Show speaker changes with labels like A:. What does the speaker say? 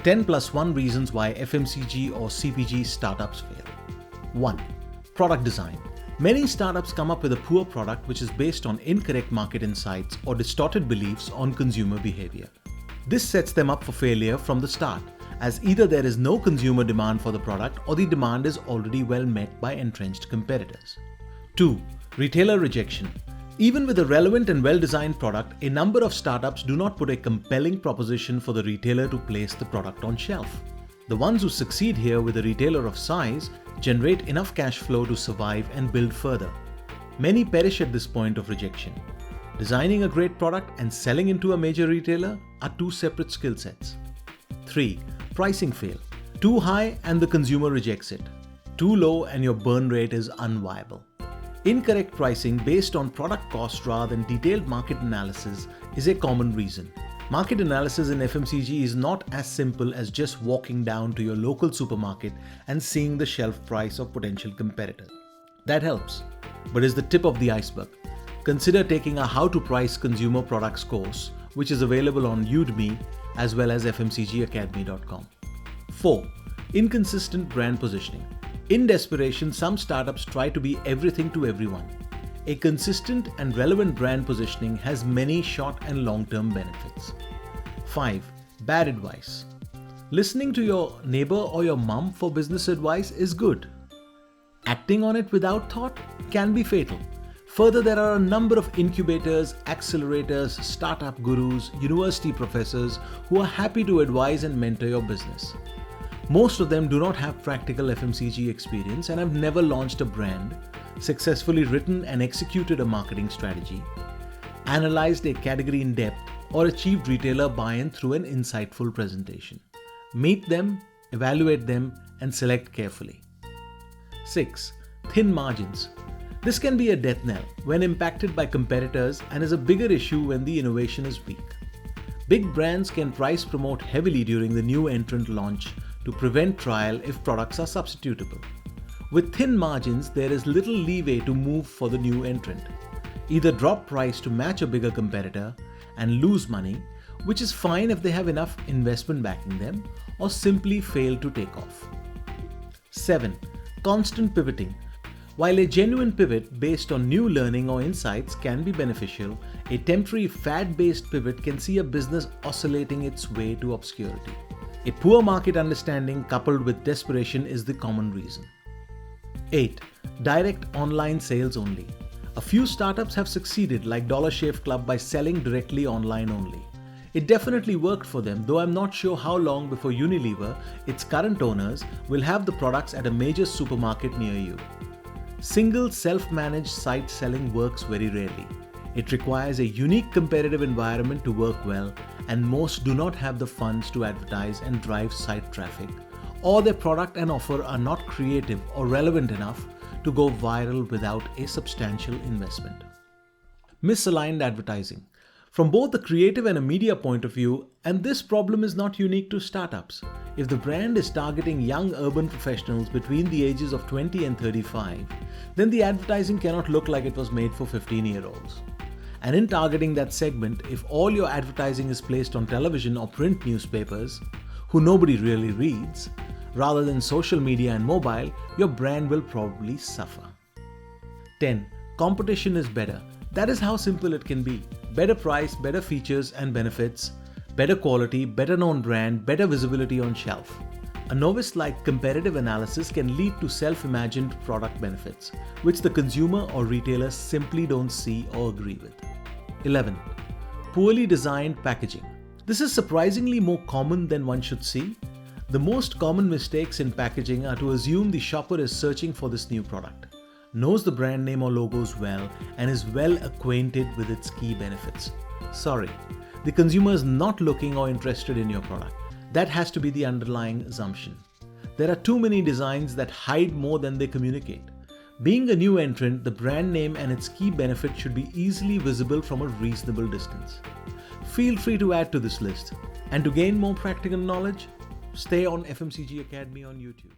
A: 10 plus 1 reasons why FMCG or CPG startups fail. 1. Product design. Many startups come up with a poor product which is based on incorrect market insights or distorted beliefs on consumer behavior. This sets them up for failure from the start, as either there is no consumer demand for the product or the demand is already well met by entrenched competitors. 2. Retailer rejection. Even with a relevant and well-designed product, a number of startups do not put a compelling proposition for the retailer to place the product on shelf. The ones who succeed here with a retailer of size generate enough cash flow to survive and build further. Many perish at this point of rejection. Designing a great product and selling into a major retailer are two separate skill sets. 3. Pricing fail. Too high and the consumer rejects it. Too low and your burn rate is unviable. Incorrect pricing based on product cost rather than detailed market analysis is a common reason. Market analysis in FMCG is not as simple as just walking down to your local supermarket and seeing the shelf price of potential competitors. That helps, but is the tip of the iceberg. Consider taking a How to Price Consumer Products course, which is available on Udemy as well as fmcgacademy.com. 4. Inconsistent brand positioning. In desperation, some startups try to be everything to everyone. A consistent and relevant brand positioning has many short and long-term benefits. 5. Bad advice. Listening to your neighbor or your mum for business advice is good. Acting on it without thought can be fatal. Further, there are a number of incubators, accelerators, startup gurus, university professors who are happy to advise and mentor your business. Most of them do not have practical FMCG experience and have never launched a brand, successfully written and executed a marketing strategy, analyzed a category in depth, or achieved retailer buy-in through an insightful presentation. Meet them, evaluate them, and select carefully. 6. Thin margins. This can be a death knell when impacted by competitors and is a bigger issue when the innovation is weak. Big brands can price promote heavily during the new entrant launch to prevent trial if products are substitutable. With thin margins, there is little leeway to move for the new entrant. Either drop price to match a bigger competitor and lose money, which is fine if they have enough investment backing them, or simply fail to take off. 7. Constant pivoting. While a genuine pivot based on new learning or insights can be beneficial, a temporary fad-based pivot can see a business oscillating its way to obscurity. A poor market understanding coupled with desperation is the common reason. 8. Direct online sales only. A few startups have succeeded, like Dollar Shave Club, by selling directly online only. It definitely worked for them, though I'm not sure how long before Unilever, its current owners, will have the products at a major supermarket near you. Single self-managed site selling works very rarely. It requires a unique competitive environment to work well, and most do not have the funds to advertise and drive site traffic, or their product and offer are not creative or relevant enough to go viral without a substantial investment. Misaligned advertising. From both the creative and a media point of view, and this problem is not unique to startups. If the brand is targeting young urban professionals between the ages of 20 and 35, then the advertising cannot look like it was made for 15-year-olds. And in targeting that segment, if all your advertising is placed on television or print newspapers, who nobody really reads, rather than social media and mobile, your brand will probably suffer. 10. Competition is better. That is how simple it can be. Better price, better features and benefits, better quality, better known brand, better visibility on shelf. A novice-like comparative analysis can lead to self-imagined product benefits, which the consumer or retailer simply don't see or agree with. 11. Poorly designed packaging. This is surprisingly more common than one should see. The most common mistakes in packaging are to assume the shopper is searching for this new product, knows the brand name or logos well, and is well acquainted with its key benefits. Sorry, the consumer is not looking or interested in your product. That has to be the underlying assumption. There are too many designs that hide more than they communicate. Being a new entrant, the brand name and its key benefit should be easily visible from a reasonable distance. Feel free to add to this list. And to gain more practical knowledge, stay on FMCG Academy on YouTube.